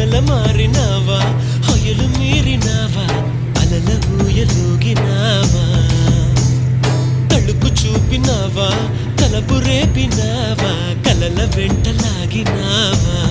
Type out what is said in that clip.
కథల మారినావా హొయలు మీరినావా అలల ఊయలూగినావా తలుపు చూపినావా తలపు రేపినావా కలల వెంటలాగినావా